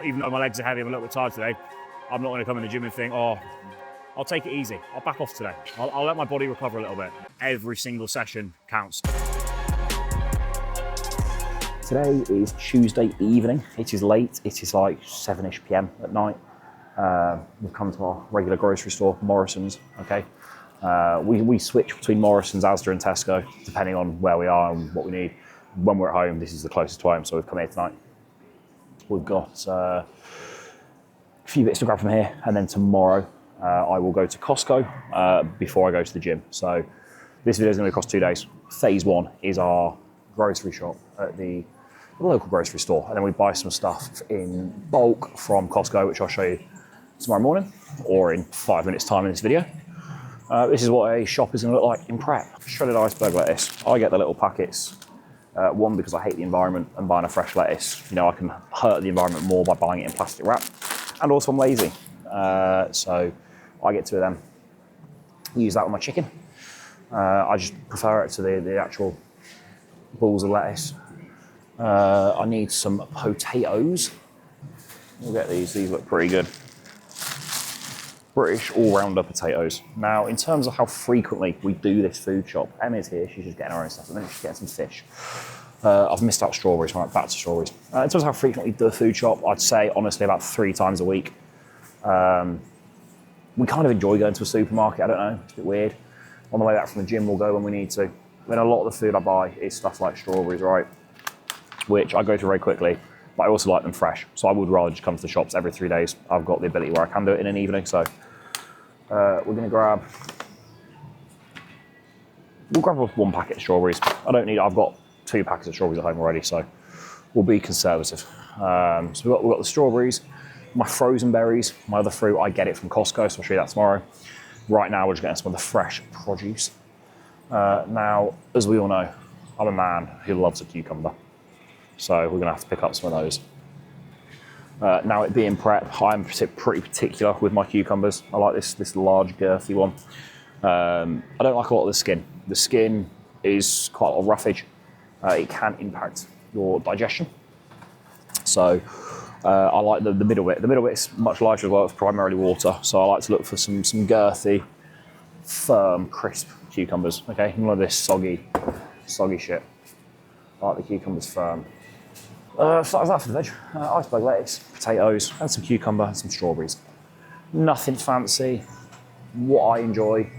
Even though my legs are heavy, I'm a little bit tired today, I'm not going to come in the gym and think, oh, I'll take it easy. I'll back off today. I'll let my body recover a little bit. Every single session counts. Today is Tuesday evening. It is late. It is like 7-ish PM at night. We've come to our regular grocery store, Morrison's, okay? We switch between Morrison's, Asda and Tesco, depending on where we are and what we need. When we're at home, this is the closest to home, so we've come here tonight. We've got a few bits to grab from here, and then tomorrow I will go to Costco before I go to the gym. So this video is going to be across 2 days. Phase one is our grocery shop at the local grocery store, and then we buy some stuff in bulk from Costco, which I'll show you tomorrow morning or in 5 minutes time in this video. This is what a shop is going to look like in prep. Shredded iceberg lettuce. I get the little packets. One, because I hate the environment and buying a fresh lettuce. You know, I can hurt the environment more by buying it in plastic wrap. And also I'm lazy. So I get 2 of them. Use that with my chicken. I just prefer it to the actual balls of lettuce. I need some potatoes. We'll get these look pretty good. British all-rounder potatoes. Now, in terms of how frequently we do this food shop, Emma's here, she's just getting her own stuff, and then she's getting some fish. I've missed out strawberries, right, back to strawberries. In terms of how frequently we do the food shop, I'd say, honestly, about 3 times a week. We kind of enjoy going to a supermarket, I don't know, it's a bit weird. On the way back from the gym, we'll go when we need to. I mean, a lot of the food I buy is stuff like strawberries, right, which I go through very quickly, but I also like them fresh. So I would rather just come to the shops every 3 days. I've got the ability where I can do it in an evening, so we're gonna we'll grab 1 packet of strawberries. I've got 2 packets of strawberries at home already, so we'll be conservative. So we've got the strawberries, my frozen berries, my other fruit, I get it from Costco, so I'll show you that tomorrow. Right now, we're just getting some of the fresh produce. Now, as we all know, I'm a man who loves a cucumber, so we're gonna have to pick up some of those. Now, it being prep, I'm pretty particular with my cucumbers. I like this large, girthy one. I don't like a lot of the skin. The skin is quite a lot of roughage. It can impact your digestion. So I like the middle bit. The middle bit's much lighter as well. It's primarily water. So I like to look for some girthy, firm, crisp cucumbers. Okay, none of this soggy shit. I like the cucumbers firm. So that was that for the veg. Iceberg lettuce, potatoes, and some cucumber and some strawberries. Nothing fancy. What I enjoy.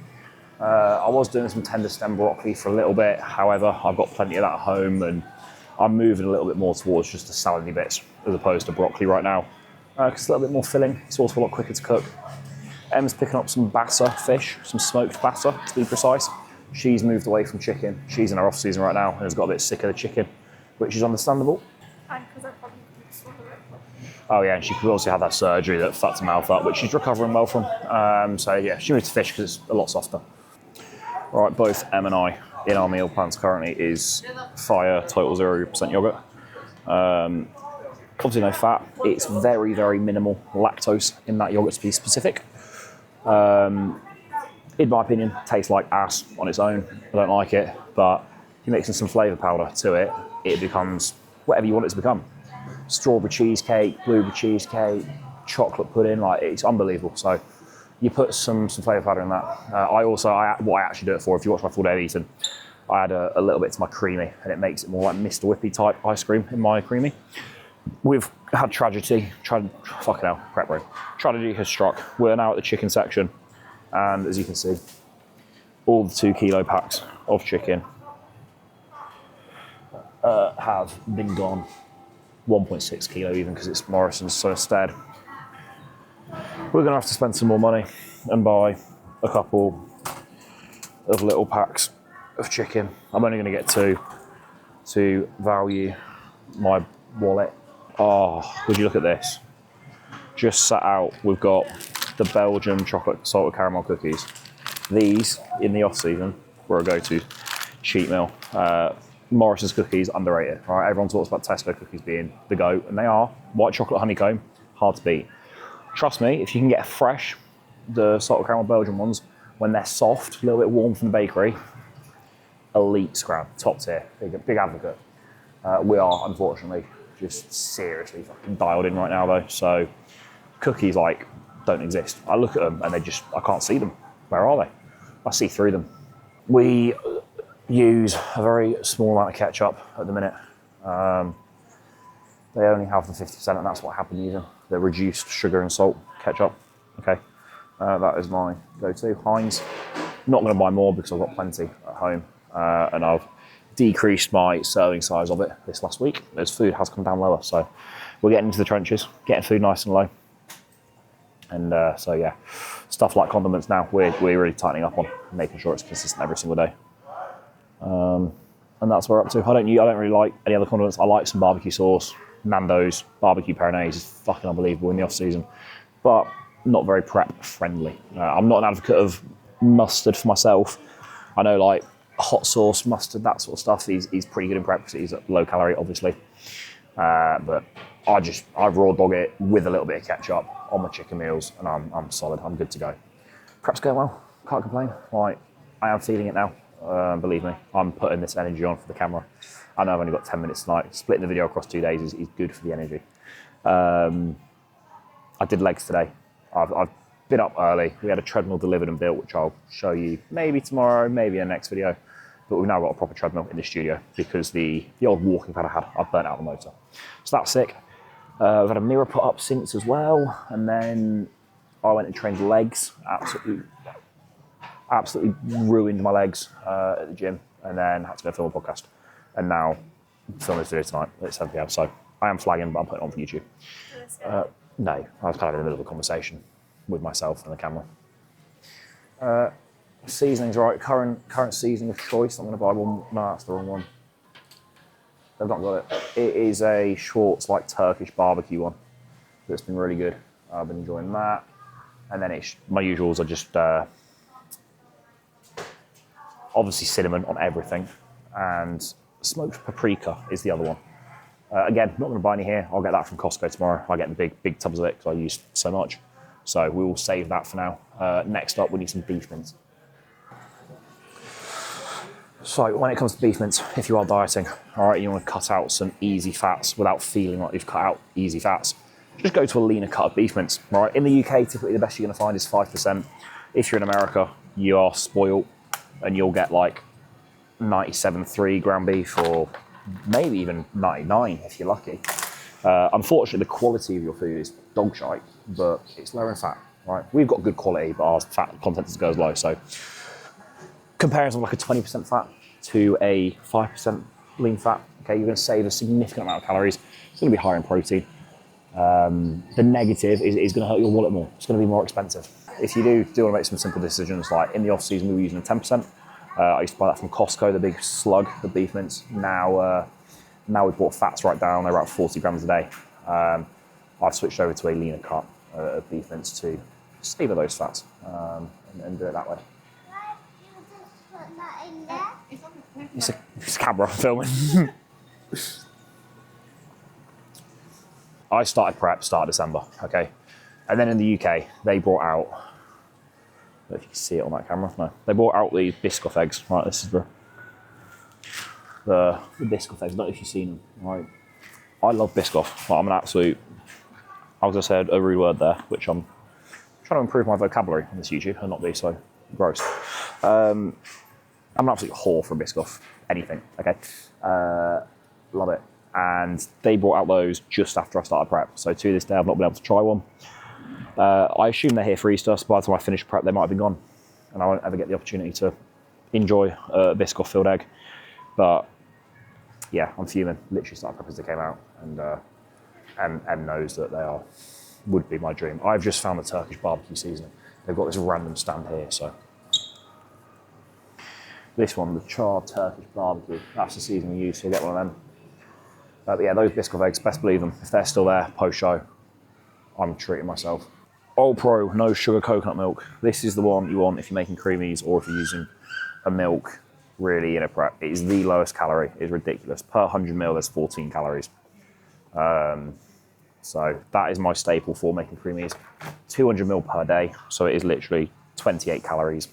I was doing some tender stem broccoli for a little bit. However, I've got plenty of that at home, and I'm moving a little bit more towards just the salady bits as opposed to broccoli right now. Because it's a little bit more filling. It's also a lot quicker to cook. Emma's picking up some bassa fish, some smoked bassa to be precise. She's moved away from chicken. She's in her off season right now and has got a bit sick of the chicken, which is understandable. And because I probably swallowed it. Oh yeah, and she could also have that surgery that fucked her mouth up, which she's recovering well from. So yeah, she moved to fish because it's a lot softer. All right, both Em and I in our meal plans currently is fire total 0% yogurt. Obviously no fat. It's very, very minimal lactose in that yogurt to be specific. In my opinion, tastes like ass on its own. I don't like it, but if you mix in some flavour powder to it, it becomes whatever you want it to become. Strawberry cheesecake, blueberry cheesecake, chocolate pudding, like it's unbelievable. So you put some flavour powder in that. What I actually do it for, if you watch my full day of eating, I add a little bit to my creamy, and it makes it more like Mr. Whippy type ice cream in my creamy. We've had tragedy has struck. We're now at the chicken section, and as you can see, all the 2 kilo packs of chicken have been gone. 1.6 kilo even, because it's Morrison's, so instead we're gonna have to spend some more money and buy a couple of little packs of chicken. I'm only gonna get 2 to value my wallet. Oh, would you look at this? Just sat out, we've got the Belgian chocolate salted caramel cookies. These, in the off season, were a go-to cheat meal. Morrison's cookies, underrated, right? Everyone talks about Tesco cookies being the GOAT, and they are. White chocolate honeycomb, hard to beat. Trust me, if you can get fresh, the salted caramel Belgian ones, when they're soft, a little bit warm from the bakery, elite scrap, top tier, big advocate. We are, unfortunately, just seriously fucking dialed in right now though. So cookies like don't exist. I look at them and I can't see them. Where are they? I see through them. We use a very small amount of ketchup at the minute. They only have the 50%, and that's what I happen using. The reduced sugar and salt ketchup. Okay, that is my go-to. Heinz. Not going to buy more because I've got plenty at home, and I've decreased my serving size of it this last week as food has come down lower. So we're getting into the trenches, getting food nice and low. And so yeah, stuff like condiments now, we're really tightening up on making sure it's consistent every single day. And that's what we're up to. I don't really like any other condiments. I like some barbecue sauce. Nando's barbecue Peronaise is fucking unbelievable in the off season, but not very prep friendly. I'm not an advocate of mustard for myself. I know like hot sauce, mustard, that sort of stuff. He's pretty good in prep because he's low calorie, obviously. But I raw dog it with a little bit of ketchup on my chicken meals, and I'm solid. I'm good to go. Prep's going well. Can't complain. Like, I am feeling it now. Believe me, I'm putting this energy on for the camera. I know I've only got 10 minutes tonight. Splitting the video across 2 days is good for the energy. I did legs today. I've been up early. We had a treadmill delivered and built, which I'll show you maybe tomorrow, maybe in the next video. But we've now got a proper treadmill in the studio because the old walking pad I've burnt out the motor. So that's sick. We've had a mirror put up since as well. And then I went and trained legs. Absolutely ruined my legs at the gym, and then had to go film a podcast. And now I'm filming this video tonight at 7 p.m. So I am flagging, but I'm putting it on for YouTube. No, I was kind of in the middle of a conversation with myself and the camera. Seasoning's right. Current seasoning of choice. I'm going to buy one. No, that's the wrong one. They've not got it. It is a Schwartz like Turkish barbecue one. That's been really good. I've been enjoying that. And then my usuals are just obviously cinnamon on everything, and smoked paprika is the other one. Again, not going to buy any here. I'll get that from Costco tomorrow. I get the big tubs of it because I use so much. So we will save that for now. Next up, we need some beef mince. So when it comes to beef mince, if you are dieting, all right, you want to cut out some easy fats without feeling like you've cut out easy fats, just go to a leaner cut of beef mince. All right, in the UK, typically the best you're going to find is 5%. If you're in America, you are spoiled, and you'll get like 97.3 ground beef, or maybe even 99 if you're lucky. Unfortunately, the quality of your food is dog shite, but it's lower in fat, right? We've got good quality, but our fat content goes low. So comparing something like a 20% fat to a 5% lean fat, okay, you're going to save a significant amount of calories. It's going to be higher in protein. The negative is going to hurt your wallet more. It's going to be more expensive. If you do want to make some simple decisions, like in the off season we were using a 10%. I used to buy that from Costco, the big slug, the beef mince. Now we've brought fats right down. They're about 40 grams a day. I've switched over to a leaner cut of beef mince to savor those fats and do it that way. It's a camera filming. I started prep start of December, okay? And then in the UK, they brought out, I don't know if you can see it on that camera, no. They brought out the Biscoff eggs, right? This is the Biscoff eggs, I don't know if you've seen them, right? I love Biscoff. I'm an absolute, I was going to say a rude word there, which I'm trying to improve my vocabulary on this YouTube and not be so gross. I'm an absolute whore for Biscoff, anything, okay? Love it. And they brought out those just after I started prep. So to this day, I've not been able to try one. I assume they're here for Easter, so by the time I finish prep, they might have been gone. And I won't ever get the opportunity to enjoy a Biscoff filled egg. But yeah, I'm fuming. Literally started prep as they came out. And M knows that would be my dream. I've just found the Turkish barbecue seasoning. They've got this random stand here, so. This one, the charred Turkish barbecue, that's the seasoning we use, so you'll get one of them. But yeah, those Biscoff eggs, best believe them. If they're still there post-show, I'm treating myself. All Pro, no sugar coconut milk. This is the one you want if you're making creamies or if you're using a milk really in a prep. It is the lowest calorie. It's ridiculous. Per 100 ml, there's 14 calories. So that is my staple for making creamies. 200 ml per day, so it is literally 28 calories.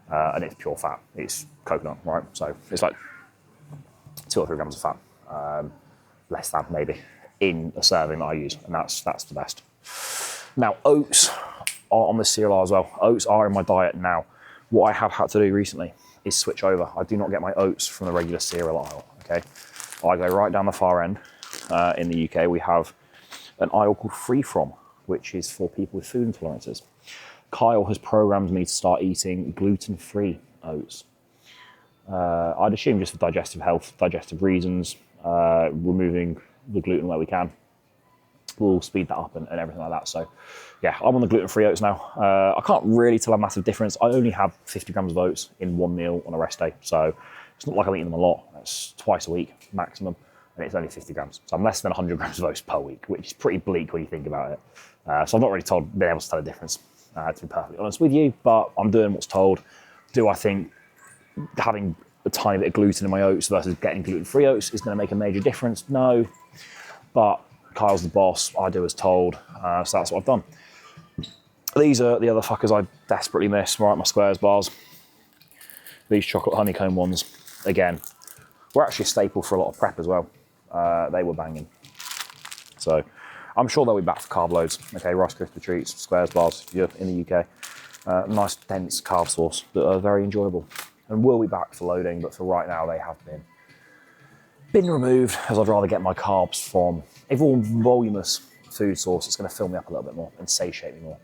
And it's pure fat. It's coconut, right? So it's like 2 or 3 grams of fat. less than maybe, in a serving that I use, and that's the best. Now, oats are on the cereal aisle as well. Oats are in my diet now. What I have had to do recently is switch over. I do not get my oats from the regular cereal aisle, okay? I go right down the far end. In the UK, we have an aisle called Free From, which is for people with food intolerances. Kyle has programmed me to start eating gluten-free oats. I'd assume just for digestive health, digestive reasons, removing the gluten where we can. We'll speed that up and everything like that. So yeah, I'm on the gluten-free oats now. I can't really tell a massive difference. I only have 50 grams of oats in one meal on a rest day. So it's not like I'm eating them a lot. It's twice a week maximum, and it's only 50 grams. So I'm less than 100 grams of oats per week, which is pretty bleak when you think about it. So I'm not really been able to tell a difference, to be perfectly honest with you, but I'm doing what's told. Do I think having a tiny bit of gluten in my oats versus getting gluten-free oats is going to make a major difference? No, but Kyle's the boss. I do as told, so that's what I've done. These are the other fuckers I desperately miss. Right, my squares bars. These chocolate honeycomb ones, again, were actually a staple for a lot of prep as well. They were banging. So I'm sure they'll be back for carb loads. Okay, Rice Krispie treats, squares bars if you're in the UK. Nice dense carb source that are very enjoyable. And will be back for loading, but for right now they have been removed, as I'd rather get my carbs from a more voluminous food source. It's going to fill me up a little bit more and satiate me more.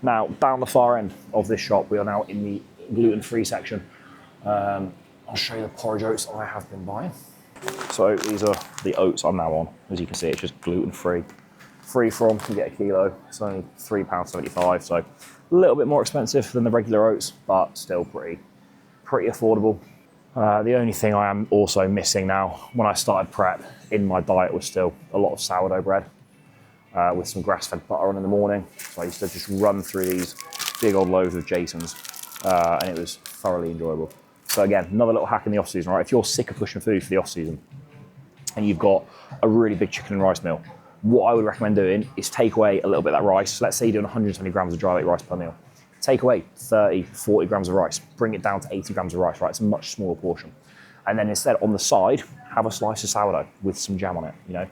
Now, down the far end of this shop, we are now in the gluten-free section. I'll show you the porridge oats I have been buying. So these are the oats I'm now on. As you can see, it's just gluten-free. Free From, you get a kilo. It's only £3.75, so a little bit more expensive than the regular oats, but still pretty affordable. The only thing I am also missing now, when I started prep, in my diet was still a lot of sourdough bread with some grass-fed butter on in the morning. So I used to just run through these big old loaves of Jason's, and it was thoroughly enjoyable. So again, another little hack in the off-season, right? If you're sick of pushing food for the off-season and you've got a really big chicken and rice meal, what I would recommend doing is take away a little bit of that rice. Let's say you're doing 120 grams of dry weight rice per meal. Take away 30, 40 grams of rice, bring it down to 80 grams of rice, right? It's a much smaller portion. And then instead, on the side, have a slice of sourdough with some jam on it, you know?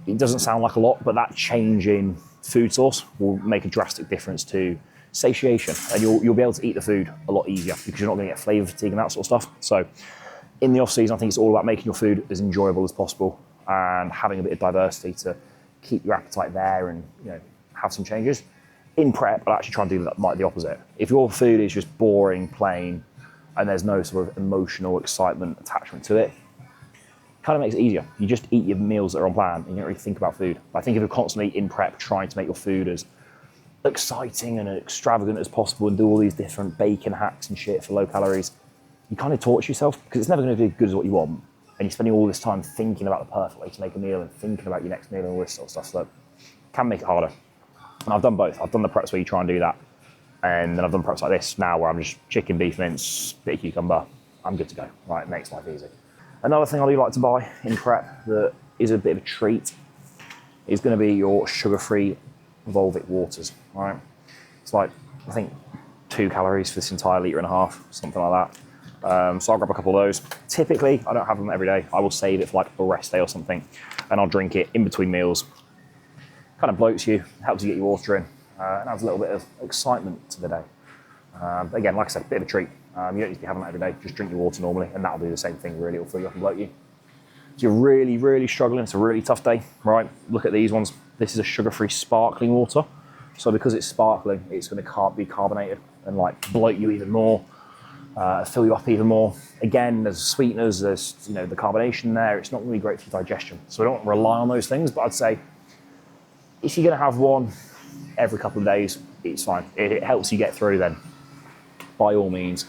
It doesn't sound like a lot, but that change in food source will make a drastic difference to satiation, and you'll be able to eat the food a lot easier because you're not going to get flavour fatigue and that sort of stuff. So in the off-season, I think it's all about making your food as enjoyable as possible and having a bit of diversity to keep your appetite there and, you know, have some changes. In prep, I'll actually try and do that, like the opposite. If your food is just boring, plain, and there's no sort of emotional excitement attachment to it, kind of makes it easier. You just eat your meals that are on plan and you don't really think about food. But I think if you're constantly in prep trying to make your food as exciting and extravagant as possible and do all these different bacon hacks and shit for low calories, you kind of torture yourself because it's never going to be as good as what you want. And you're spending all this time thinking about the perfect way to make a meal and thinking about your next meal and all this sort of stuff. So it can make it harder. And I've done both. I've done the preps where you try and do that. And then I've done preps like this now where I'm just chicken, beef mince, bit of cucumber. I'm good to go. Right, it makes life easy. Another thing I do like to buy in prep that is a bit of a treat is going to be your sugar-free Volvic waters, right? It's like, I think, 2 calories for this entire litre and a half, something like that. So I'll grab a couple of those. Typically, I don't have them every day. I will save it for like a rest day or something, and I'll drink it in between meals. Kind of bloats you, helps you get your water in, and adds a little bit of excitement to the day. But again, like I said, a bit of a treat. You don't need to be having that every day. Just drink your water normally, and that'll do the same thing, really. It'll fill you up and bloat you. If you're really, really struggling, it's a really tough day, right? Look at these ones. This is a sugar-free sparkling water. So because it's sparkling, it's going to be carbonated and like bloat you even more, fill you up even more. Again, there's sweeteners, there's, you know, the carbonation there. It's not really great for digestion. So we don't rely on those things, but I'd say if you're going to have one every couple of days, it's fine. It helps you get through, then by all means,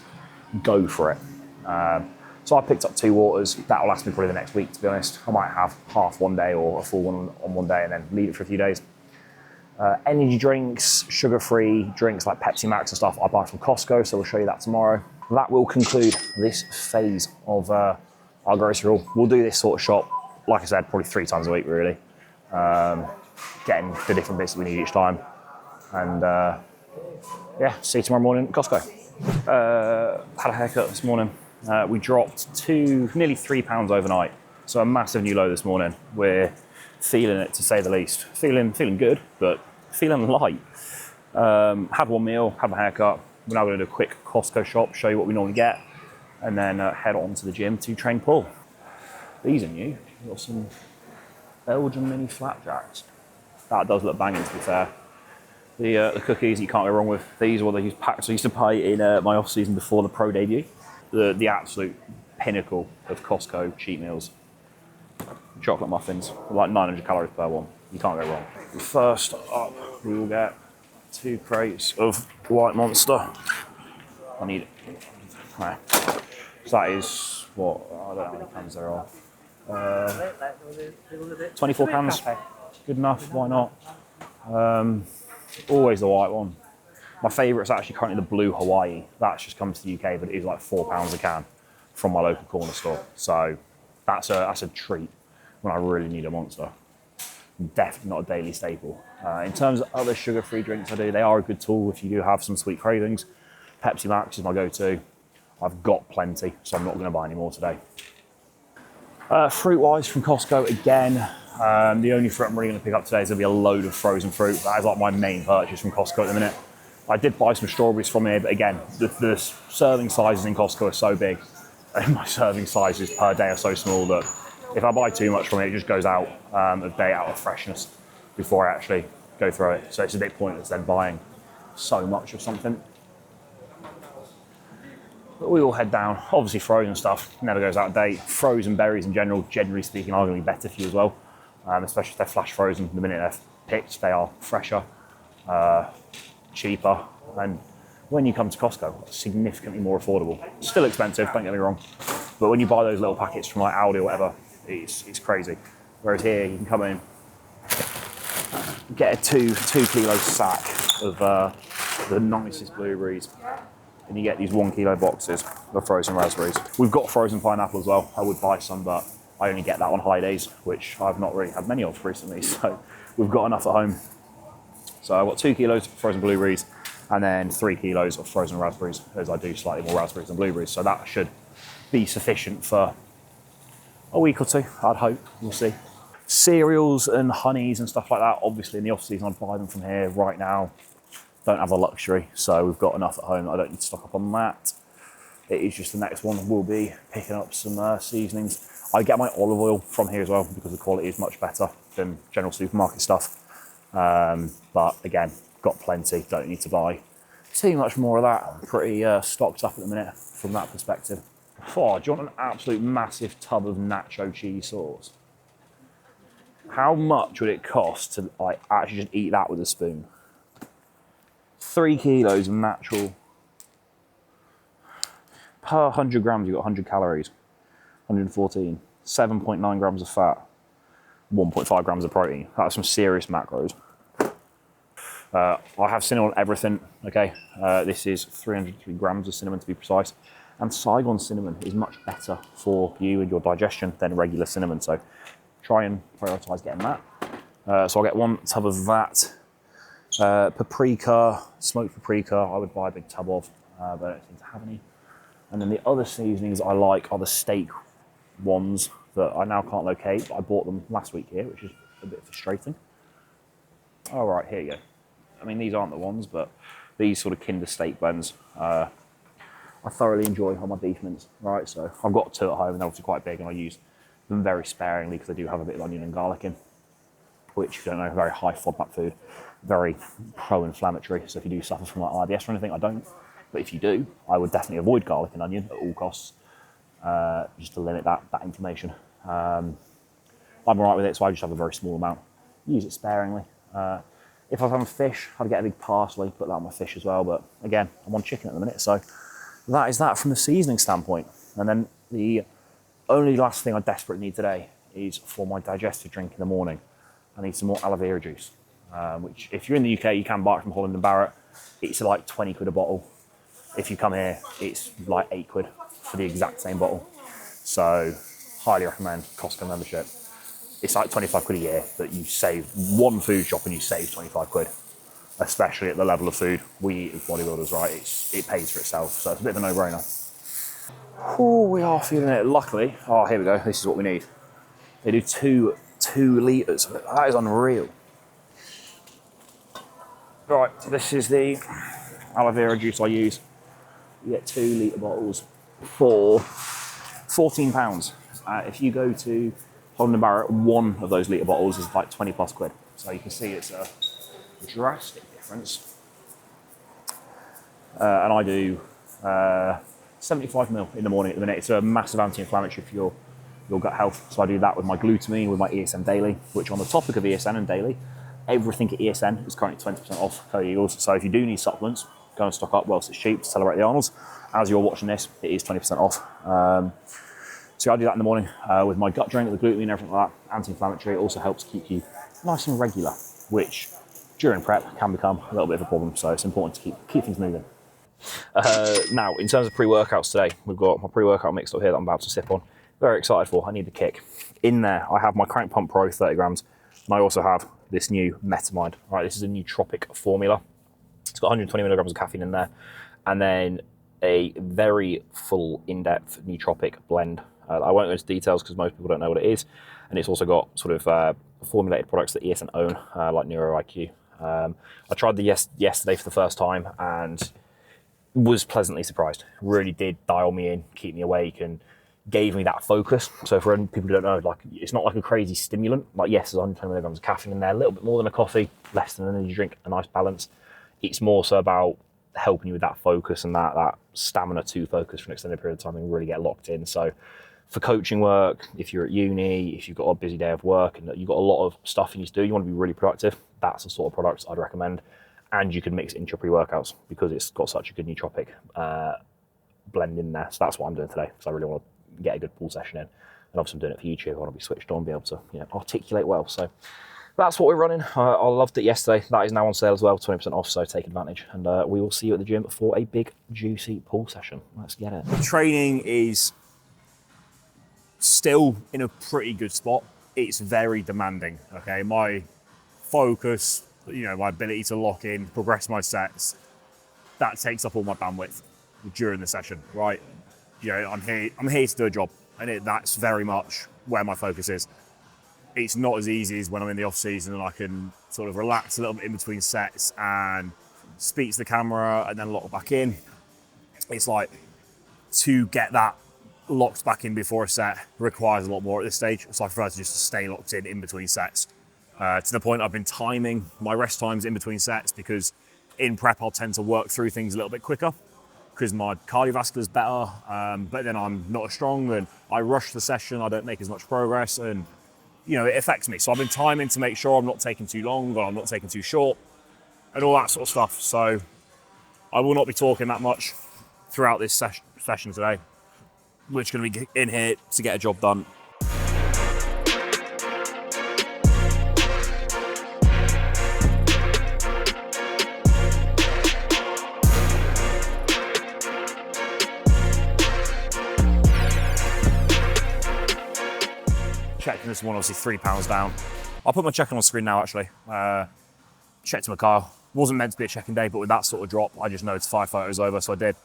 go for it. So I picked up 2 waters. That'll last me probably the next week, to be honest. I might have half one day or a full one on one day and then leave it for a few days. Energy drinks, sugar-free drinks like Pepsi Max and stuff, I buy from Costco, so we'll show you that tomorrow. That will conclude this phase of our grocery haul. We'll do this sort of shop, like I said, probably 3 times a week, really. Getting the different bits that we need each time. And yeah, see you tomorrow morning at Costco. Had a haircut this morning. We dropped nearly £3 overnight. So a massive new low this morning. We're feeling it, to say the least. Feeling good, but feeling light. Had one meal, had my haircut. We're now going to do a quick Costco shop, show you what we normally get, and then head on to the gym to train pull. These are new. We've got some Belgian mini flapjacks. That does look banging, to be fair. The cookies, you can't go wrong with. These are what these packs I used to buy in my off season before the pro debut. The absolute pinnacle of Costco cheat meals. Chocolate muffins, like 900 calories per one. You can't go wrong. First up, we will get 2 crates of White Monster. I need it. Right. So that is what, I don't know how many cans there are. 24 cans, good enough, why not? Always the white one. My favourite is actually currently the blue Hawaii. That's just come to the UK, but it is like £4 a can from my local corner store. So that's a treat when I really need a Monster. Definitely not a daily staple. In terms of other sugar-free drinks I do, they are a good tool if you do have some sweet cravings. Pepsi Max is my go-to. I've got plenty, so I'm not going to buy any more today. Fruit-wise from Costco, again, the only fruit I'm really going to pick up today is going to be a load of frozen fruit. That is like my main purchase from Costco at the minute. I did buy some strawberries from here, but again, the serving sizes in Costco are so big, and my serving sizes per day are so small that if I buy too much from it, it just goes out of date, out of freshness before I actually go through it. So it's a bit pointless then buying so much of something. But we will head down. Obviously frozen stuff never goes out of date. Frozen berries in general, generally speaking, are going to be better for you as well, especially if they're flash frozen. The minute they're picked, they are fresher, cheaper, and when you come to Costco, significantly more affordable. Still expensive, don't get me wrong, but when you buy those little packets from like Aldi or whatever, it's crazy. Whereas here, you can come in, get a two kilo sack of the nicest blueberries, and you get these 1 kilo boxes of frozen raspberries. We've got frozen pineapple as well. I would buy some, but I only get that on high days, which I've not really had many of recently, so we've got enough at home. So I've got 2 kilos of frozen blueberries and then 3 kilos of frozen raspberries, as I do slightly more raspberries than blueberries. So that should be sufficient for a week or two, I'd hope. We'll see. Cereals and honeys and stuff like that, obviously in the off season I'd buy them from here. Right now, don't have the luxury, so we've got enough at home that I don't need to stock up on that. It is just the next one. We'll be picking up some seasonings. I get my olive oil from here as well because the quality is much better than general supermarket stuff. But again, got plenty, don't need to buy too much more of that. I'm pretty stocked up at the minute from that perspective. Oh, do you want an absolute massive tub of nacho cheese sauce? How much would it cost to like actually just eat that with a spoon? 3 kilos of natural. Per 100 grams, you've got 100 calories, 114, 7.9 grams of fat, 1.5 grams of protein. That's some serious macros. I have cinnamon on everything, okay? This is 303 grams of cinnamon to be precise. And Saigon cinnamon is much better for you and your digestion than regular cinnamon. So try and prioritize getting that. So I'll get 1 tub of that. Paprika, smoked paprika, I would buy a big tub of, but I don't seem to have any. And then the other seasonings I like are the steak ones that I now can't locate, but I bought them last week here, which is a bit frustrating. All right, here you go. I mean, these aren't the ones, but these sort of Kinder steak blends, I thoroughly enjoy on my beef mince, right? So I've got 2 at home, and they're obviously quite big, and I use them very sparingly because they do have a bit of onion and garlic in, which, if you don't know, very high FODMAP food, very pro-inflammatory. So if you do suffer from like IBS or anything, I don't. But if you do, I would definitely avoid garlic and onion at all costs, just to limit that inflammation. I'm all right with it, so I just have a very small amount. Use it sparingly. If I was having fish, I'd get a big parsley, put that on my fish as well. But again, I'm on chicken at the minute, so that is that from the seasoning standpoint. And then the only last thing I desperately need today is for my digestive drink in the morning. I need some more aloe vera juice, which if you're in the UK, you can buy it from Holland and Barrett. It's like 20 quid a bottle. If you come here, it's like 8 quid for the exact same bottle. So highly recommend Costco membership. It's like 25 quid a year that you save one food shop and you save 25 quid, especially at the level of food we eat as bodybuilders, right? It pays for itself, so it's a bit of a no-brainer. Oh, we are feeling it. Luckily, oh, here we go. This is what we need. They do two litres. That is unreal. Right, so this is the aloe vera juice I use. You get 2 litre bottles for £14. If you go to Holland & Barrett, one of those litre bottles is like 20 plus quid. So you can see it's a drastic difference. And I do 75ml in the morning at the minute. It's a massive anti-inflammatory for your gut health. So I do that with my glutamine, with my ESN Daily, which on the topic of ESN and Daily, everything at ESN is currently 20% off code Eagles. So if you do need supplements, go and stock up whilst it's cheap to celebrate the Arnolds. As you're watching this, it is 20% off. So I do that in the morning with my gut drink, with the glutamine and everything like that. Anti-inflammatory. It also helps keep you nice and regular, which during prep can become a little bit of a problem. So it's important to keep things moving. Now, in terms of pre-workouts today, we've got my pre-workout mix up here that I'm about to sip on. Very excited for. I need the kick. In there, I have my Crank Pump Pro 30 grams, and I also have this new Metamind. Right, this is a nootropic formula. It's got 120 milligrams of caffeine in there, and then a very full, in-depth nootropic blend. I won't go into details because most people don't know what it is, and it's also got sort of formulated products that ESN own, like NeuroIQ. I tried the yesterday for the first time, and was pleasantly surprised. Really did dial me in, keep me awake, and gave me that focus. So for people who don't know, like, it's not like a crazy stimulant. Like, yes, there's 120 milligrams of caffeine in there, a little bit more than a coffee, less than an energy drink, a nice balance. It's more so about helping you with that focus and that stamina to focus for an extended period of time and really get locked in. So for coaching work, if you're at uni, if you've got a busy day of work and you've got a lot of stuff you need to do, you want to be really productive, that's the sort of products I'd recommend. And you can mix it into your pre-workouts because it's got such a good nootropic blend in there. So that's what I'm doing today, because I really want to get a good pool session in. And obviously I'm doing it for YouTube. I want to be switched on, be able to articulate well. So that's what we're running. I loved it yesterday. That is now on sale as well, 20% off, so take advantage. And we will see you at the gym for a big, juicy pool session. Let's get it. Training is still in a pretty good spot. It's very demanding, okay? My focus, my ability to lock in, progress my sets, that takes up all my bandwidth during the session, right? I'm here to do a job, and that's very much where my focus is. It's not as easy as when I'm in the off season and I can sort of relax a little bit in between sets and speak to the camera and then lock back in. It's like, to get that locked back in before a set requires a lot more at this stage. So I prefer to just stay locked in between sets. To the point I've been timing my rest times in between sets, because in prep I'll tend to work through things a little bit quicker because my cardiovascular is better, but then I'm not as strong and I rush the session, I don't make as much progress, and it affects me. So I've been timing to make sure I'm not taking too long or I'm not taking too short and all that sort of stuff. So I will not be talking that much throughout this session today. We're just going to be in here to get a job done. Checking this one, obviously £3 down. I'll put my check-in on screen now, actually. Checked my car. Wasn't meant to be a check-in day, but with that sort of drop, I just notified photos over, so I did.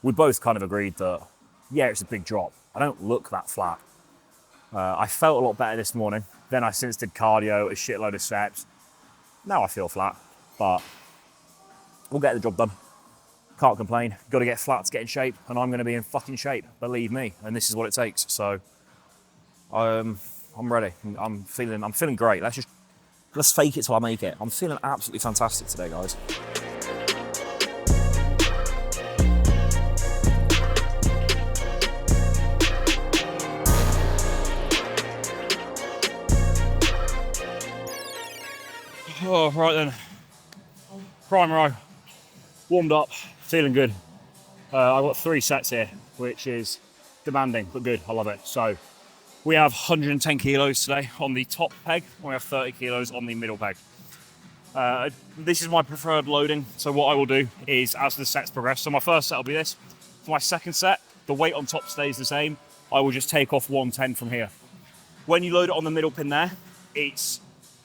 We both kind of agreed that, yeah, it's a big drop. I don't look that flat. I felt a lot better this morning. Then I since did cardio, a shitload of steps. Now I feel flat, but we'll get the job done. Can't complain. Got to get flat to get in shape, and I'm going to be in fucking shape, believe me. And this is what it takes. So I'm ready. I'm feeling great. Let's fake it till I make it. I'm feeling absolutely fantastic today, guys. Oh, right then. Prime row. Warmed up. Feeling good. I've got 3 sets here, which is demanding, but good. I love it. So we have 110 kilos today on the top peg. We have 30 kilos on the middle peg. This is my preferred loading. So what I will do is, as the sets progress, so my first set will be this. For my second set, the weight on top stays the same. I will just take off 110 from here. When you load it on the middle pin there, it's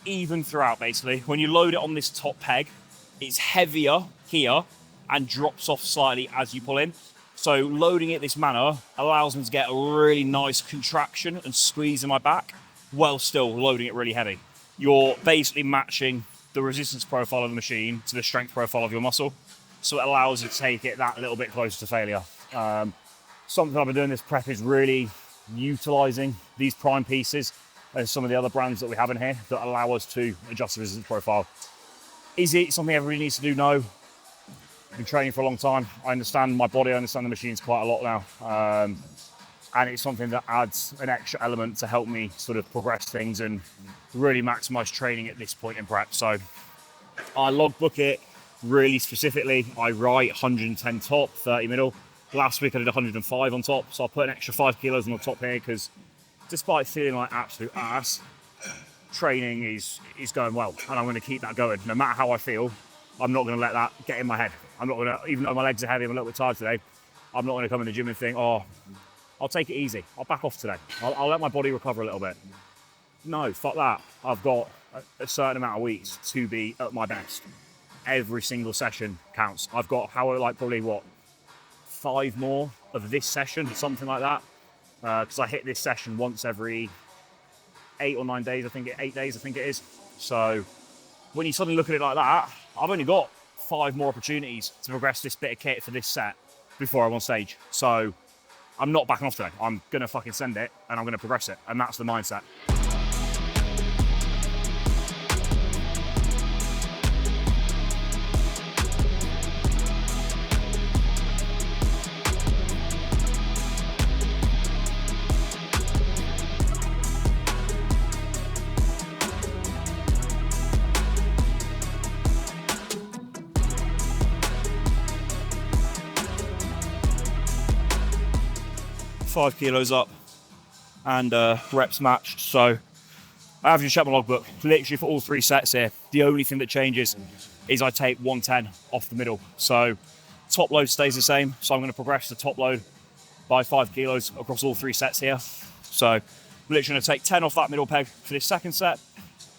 even throughout, basically. When you load it on this top peg, it's heavier here and drops off slightly as you pull in. So loading it this manner allows me to get a really nice contraction and squeeze in my back while still loading it really heavy. You're basically matching the resistance profile of the machine to the strength profile of your muscle, so it allows you to take it that little bit closer to failure. Something I've been doing this prep is really utilising these prime pieces and some of the other brands that we have in here that allow us to adjust the resistance profile. Is it something everybody needs to do? No. I've been training for a long time. I understand my body, I understand the machines quite a lot now. And it's something that adds an extra element to help me sort of progress things and really maximise training at this point in prep. So I logbook it really specifically. I write 110 top, 30 middle. Last week I did 105 on top, so I'll put an extra 5 kilos on the top here because despite feeling like absolute ass, training is going well, and I'm going to keep that going. No matter how I feel, I'm not going to let that get in my head. I'm not going to, even though my legs are heavy, I'm a little bit tired today, I'm not going to come in the gym and think, oh, I'll take it easy. I'll back off today. I'll let my body recover a little bit. No, fuck that. I've got a certain amount of weeks to be at my best. Every single session counts. I've got probably 5 more of this session, something like that. Because I hit this session once every 8 or 9 days, 8 days, I think it is. So when you suddenly look at it like that, I've only got 5 more opportunities to progress this bit of kit for this set before I'm on stage. So I'm not backing off today. I'm gonna fucking send it and I'm gonna progress it. And that's the mindset. 5 kilos up and reps matched. So I have just checked my logbook. Literally for all 3 sets here, the only thing that changes is I take 110 off the middle. So top load stays the same. So I'm going to progress the top load by 5 kilos across all 3 sets here. So I'm literally going to take 10 off that middle peg for this second set.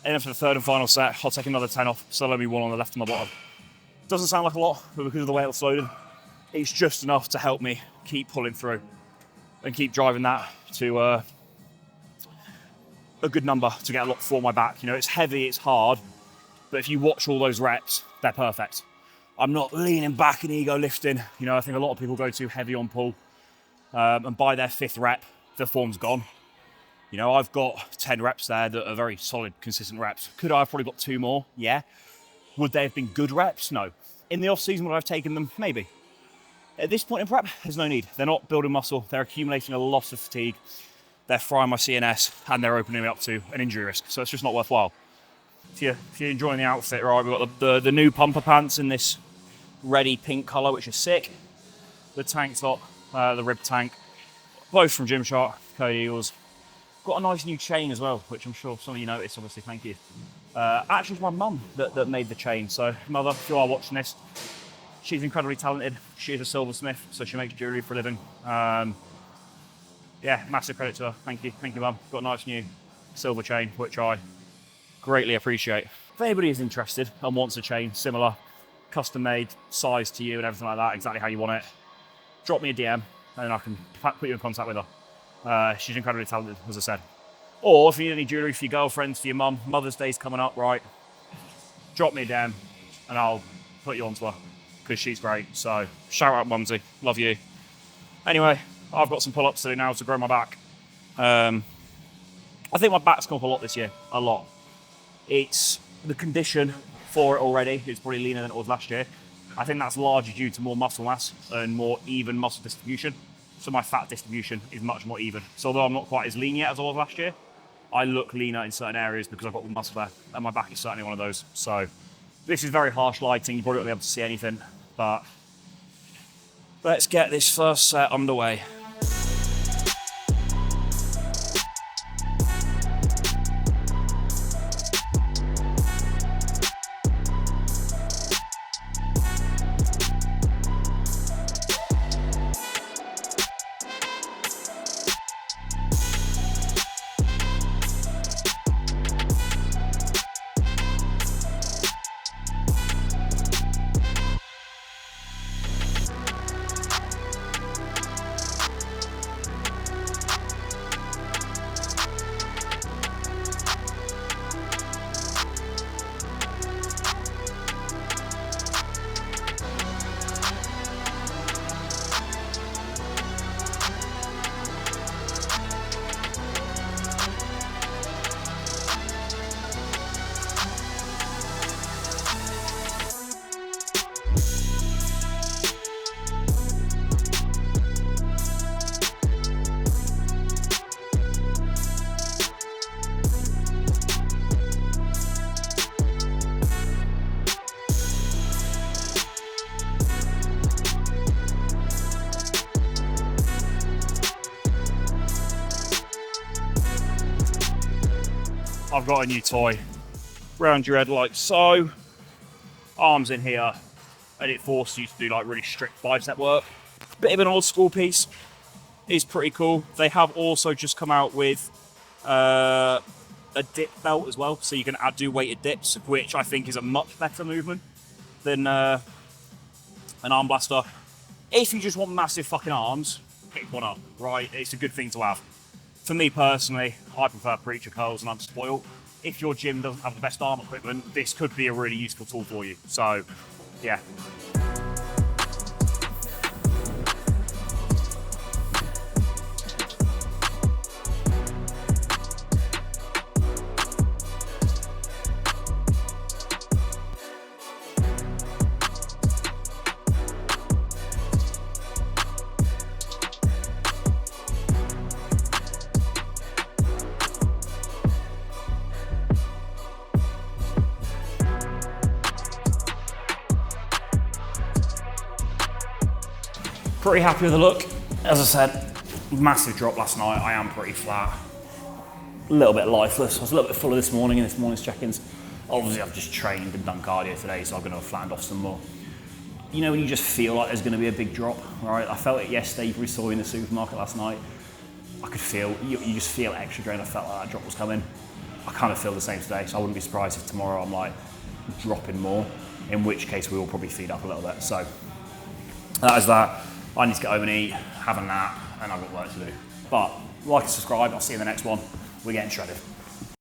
And then for the third and final set, I'll take another 10 off. So there'll only be 1 on the left and the bottom. Doesn't sound like a lot, but because of the way it's loaded, it's just enough to help me keep pulling through and keep driving that to a good number to get a lot for my back. You know, it's heavy, it's hard, but if you watch all those reps, they're perfect. I'm not leaning back and ego lifting. You know, I think a lot of people go too heavy on pull, and by their 5th rep, the form's gone. You know, I've got 10 reps there that are very solid, consistent reps. Could I have probably got 2 more? Yeah. Would they have been good reps? No. In the off season, would I have taken them? Maybe. At this point in prep, there's no need. They're not building muscle. They're accumulating a lot of fatigue. They're frying my CNS and they're opening me up to an injury risk. So it's just not worthwhile. If you're enjoying the outfit, right, we've got the new pumper pants in this reddy pink colour, which is sick. The tank top, the rib tank, both from Gymshark, Code Eagles. Got a nice new chain as well, which I'm sure some of you noticed, obviously, thank you. Actually, it's my mum that made the chain. So, mother, if you are watching this, she's incredibly talented. She is a silversmith, so she makes jewellery for a living. Yeah, massive credit to her. Thank you, mum. Got a nice new silver chain, which I greatly appreciate. If anybody is interested and wants a chain similar, custom made, size to you and everything like that, exactly how you want it, drop me a DM and I can put you in contact with her. She's incredibly talented, as I said. Or if you need any jewellery for your girlfriends, for your mum, Mother's Day's coming up, right? Drop me a DM and I'll put you onto her because she's great. So shout out, Mumsy. Love you. Anyway, I've got some pull-ups to do now to grow my back. I think my back's come up a lot this year, a lot. It's the condition for it already. It's probably leaner than it was last year. I think that's largely due to more muscle mass and more even muscle distribution. So my fat distribution is much more even. So although I'm not quite as lean yet as I was last year, I look leaner in certain areas because I've got the muscle there, and my back is certainly one of those. So this is very harsh lighting. You probably won't be able to see anything, but let's get this first set underway. I've got a new toy. Round your head like so. Arms in here, and it forces you to do like really strict bicep work. Bit of an old school piece. Is pretty cool. They have also just come out with a dip belt as well, so you can do weighted dips, which I think is a much better movement than an arm blaster. If you just want massive fucking arms, pick one up, right? It's a good thing to have. For me personally, I prefer preacher curls and I'm spoiled. If your gym doesn't have the best arm equipment, this could be a really useful tool for you. So, yeah. Pretty happy with the look. As I said, massive drop last night. I am pretty flat. A little bit lifeless. I was a little bit fuller this morning in this morning's check-ins. Obviously, I've just trained and done cardio today, so I'm going to have flattened off some more. You know when you just feel like there's going to be a big drop, right? I felt it yesterday. We saw in the supermarket last night. I could feel, you just feel extra drain. I felt like that drop was coming. I kind of feel the same today, so I wouldn't be surprised if tomorrow I'm like dropping more, in which case we will probably feed up a little bit. So that is that. I need to get home and eat, have a nap, and I've got work to do. But like and subscribe, I'll see you in the next one. We're getting shredded.